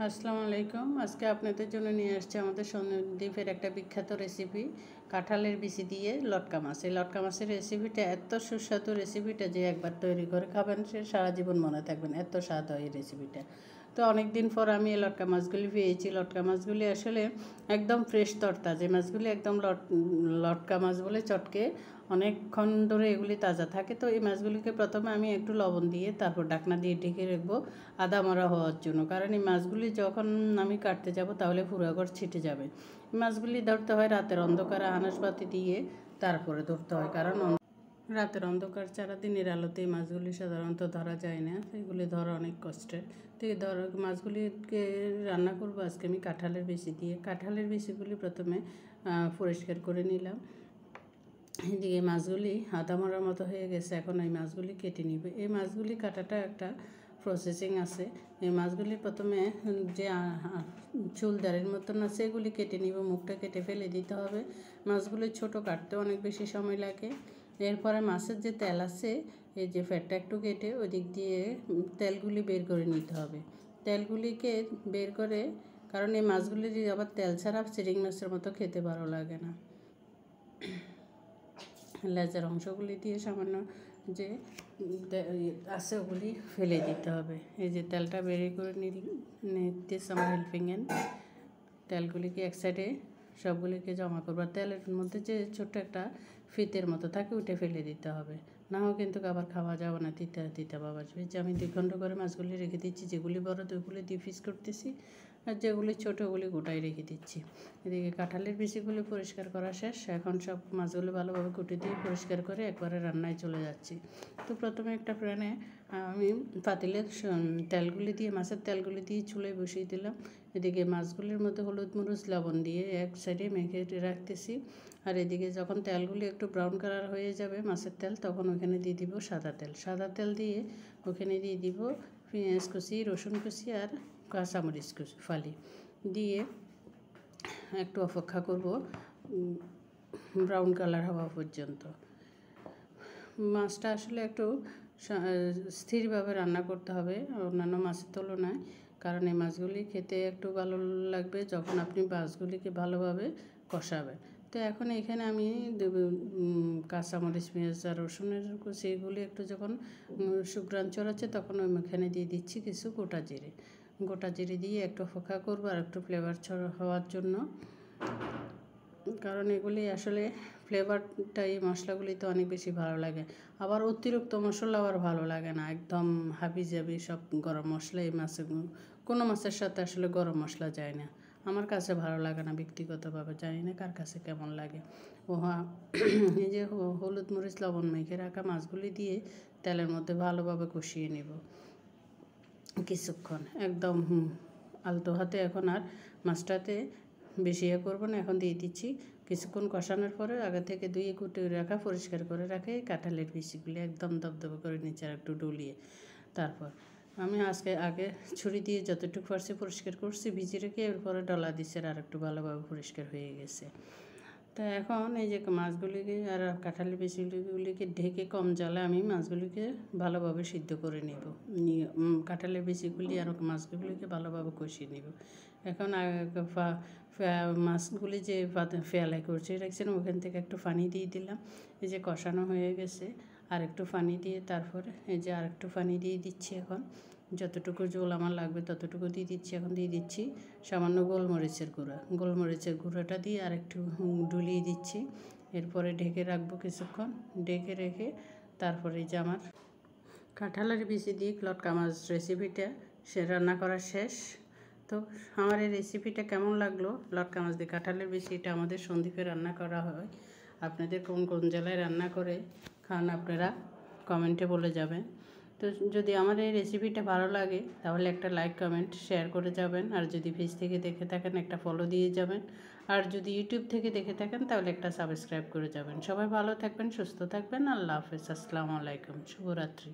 আসসালামু আলাইকুম। আজকে আপনাদের জন্য নিয়ে আসছি আমাদের সন্দ্বীপের একটা বিখ্যাত রেসিপি, কাঁঠালের বিচি দিয়ে লটকা মাছ। এই লটকা মাছের রেসিপিটা এত সুস্বাদু রেসিপিটা যে একবার তৈরি করে খাবেন সে সারা জীবন মনে থাকবেন, এত স্বাদ হয় এই রেসিপিটা। তো অনেক দিন পর আমি এই লটকা মাছগুলি পেয়েছি। লটকা মাছগুলি আসলে একদম ফ্রেশ তরতা, যে মাছগুলি একদম লটকা মাছ বলে চটকে অনেকক্ষণ ধরে এগুলি তাজা থাকে। তো এই মাছগুলিকে প্রথমে আমি একটু লবণ দিয়ে তারপর ঢাকনা দিয়ে ঢেকে রাখবো আদা মরা হওয়ার জন্য, কারণ এই মাছগুলি যখন আমি কাটতে যাব তাহলে পুরাঘর ছিটে যাবে। মাছগুলি ধরতে হয় রাতের অন্ধকারে আনাজপাতি দিয়ে, তারপরে ধরতে হয়, কারণ রাতের অন্ধকার ছাড়া দিনের আলোতে এই মাছগুলি সাধারণত ধরা যায় না, এগুলি ধরা অনেক কষ্টের। তো এই মাছগুলিকে রান্না করবো আজকে আমি কাঁঠালের বিচি দিয়ে। কাঁঠালের বিচিগুলি প্রথমে পরিষ্কার করে নিলাম। এদিকে মাছগুলি আদা মরার মতো হয়ে গেছে, এখন এই মাছগুলি কেটে নিবে। এই মাছগুলি কাটাটা একটা প্রসেসিং আছে। এই মাছগুলি প্রথমে যে চুলদারের মতন আছে এগুলি কেটে নিব, মুখটা কেটে ফেলে দিতে হবে। মাছগুলি ছোট কাটতে অনেক বেশি সময় লাগে। এরপরে মাছের যে তেল আছে, এই যে ফ্যাটটা একটু কেটে ওই দিক দিয়ে তেলগুলি বের করে নিতে হবে। তেলগুলিকে বের করে, কারণ এই মাছগুলি আবার তেল ছাড়া চিংড়ি মাছের মতো খেতে ভালো লাগে না। লেজের অংশগুলি দিয়ে সামান্য যে আছে ওগুলি ফেলে দিতে হবে। এই যে তেলটা বেরিয়ে করে নিতে আমার হেল্পিং হ্যান্ড। তেলগুলিকে এক সাইডে সবগুলিকে জমা করবো। তেলের মধ্যে যে ছোট্ট একটা ফিতের মতো থাকে ওইটা ফেলে দিতে হবে, নাও কিন্তু আবার খাওয়া যাবে না, তিতা তিতা বাবা। যে আমি 2 ঘন্টা করে মাছগুলি রেখে দিচ্ছি, যেগুলি বড় ওইগুলি দিয়ে পিস করতেছি, আর যেগুলি ছোটো ওগুলি গোটাই রেখে দিচ্ছি। এদিকে কাঁঠালের বিচিগুলি পরিষ্কার করা শেষ, এখন সব মাছগুলো ভালোভাবে কুটে দিয়ে পরিষ্কার করে একবারে রান্নায় চলে যাচ্ছি। তো প্রথমে একটা প্যানে আমি পাতিলের তেলগুলি দিয়ে, মাছের তেলগুলি দিয়ে চুলায় বসিয়ে দিলাম। এদিকে মাছগুলির মধ্যে হলুদ মরিচ লবণ দিয়ে এক সাইডে মেখে রাখতেছি। আর এদিকে যখন তেলগুলি একটু ব্রাউন কালার হয়ে যাবে মাছের তেল, তখন ওখানে দিয়ে দিব সাদা তেল। সাদা তেল দিয়ে ওখানে দিয়ে দিব পেঁয়াজ কুচি, রসুন কুচি আর কাঁচামরিচ কুচি ফালি দিয়ে একটু অপেক্ষা করব ব্রাউন কালার হওয়া পর্যন্ত। মাছটা আসলে একটু স্থিরভাবে রান্না করতে হবে অন্যান্য মাছের তুলনায়, কারণ এই মাছগুলি খেতে একটু ভালো লাগবে যখন আপনি মাছগুলিকে ভালোভাবে কষাবেন। তো এখন এখানে আমি কাঁচামরিচ, পেঁয়াজ আর রসুনের সেগুলি একটু যখন সুঘ্রাণ চড়াচ্ছে তখন ওইখানে দিয়ে দিচ্ছি কিছু গোটা জিরে দিয়ে একটু অপেক্ষা করবো আর একটু ফ্লেভার হওয়ার জন্য, কারণ এগুলি আসলে ফ্লেভারটা এই মশলাগুলিতে অনেক বেশি ভালো লাগে। আবার অতিরিক্ত মশলা আবার ভালো লাগে না, একদম হাবি জাবি সব গরম মশলা এই মাছে, কোনো মাছের সাথে আসলে গরম মশলা যায় না। আমার কাছে ভালো লাগে না ব্যক্তিগতভাবে, জানি না কার কাছে কেমন লাগে। এই যে হলুদ মরিচ লবণ মেখে রাখা মাছগুলি দিয়ে তেলের মধ্যে ভালোভাবে কষিয়ে নেব কিছুক্ষণ, একদম আলতো হাতে। এখন আর মাছটাতে বেশি করবো না, এখন দিয়ে দিচ্ছি। কিছুক্ষণ কষানোর পরে আগে থেকে ধুয়ে কুটে রাখা পরিষ্কার করে রাখে কাঁঠালের বিচিগুলি একদম দবদবে করে নিচে আর একটু ডুলিয়ে, তারপর আমি আগে ছুরি দিয়ে যতটুকু পারছি পরিষ্কার করছি, ভিজে রেখে এরপরে ডলা দিচ্ছে আর একটু ভালোভাবে পরিষ্কার হয়ে গেছে। তো এখন এই যে মাছগুলিকে আর কাঁঠালের বিচিগুলিকে ঢেকে কম জালে আমি মাছগুলিকে ভালোভাবে সিদ্ধ করে নেব। কাঁঠালের বিচিগুলি আর মাছগুলিকে ভালোভাবে কষিয়ে নেব। এখন মাছগুলি যে ফেলাই করছে রাখছিলাম ওখান থেকে একটু পানি দিয়ে দিলাম। এই যে কষানো হয়ে গেছে, আর একটু পানি দিয়ে তারপরে এই যে আর একটু পানি দিয়ে দিচ্ছি। এখন যতটুকু ঝোল আমার লাগবে ততটুকু দিয়ে দিচ্ছি। এখন দিয়ে দিচ্ছি সামান্য গোলমরিচের গুঁড়োটা দিয়ে আর একটু ডুলিয়ে দিচ্ছি। এরপরে ঢেকে রাখবো কিছুক্ষণ, ঢেকে রেখে তারপরে যে আমার কাঁঠালের বিচি দিয়ে লটকা মাছ রেসিপিটা রান্না করা শেষ। তো আমার এই রেসিপিটা কেমন লাগলো, লটকা মাছ দিয়ে কাঁঠালের বিচি, এটা আমাদের সন্দ্বীপে রান্না করা হয়। আপনাদের কোন কোন জেলায় রান্না করে খান আপনারা কমেন্টে বলে যাবেন। তো যদি আমার এই রেসিপিটা ভালো লাগে তাহলে একটা লাইক কমেন্ট শেয়ার করে যাবেন, আর যদি পেজ থেকে দেখে থাকেন একটা ফলো দিয়ে যাবেন, আর যদি ইউটিউব থেকে দেখে থাকেন তাহলে একটা সাবস্ক্রাইব করে যাবেন। সবাই ভালো থাকবেন, সুস্থ থাকবেন। আল্লাহ হাফেজ, আসসালামু আলাইকুম, শুভরাত্রি।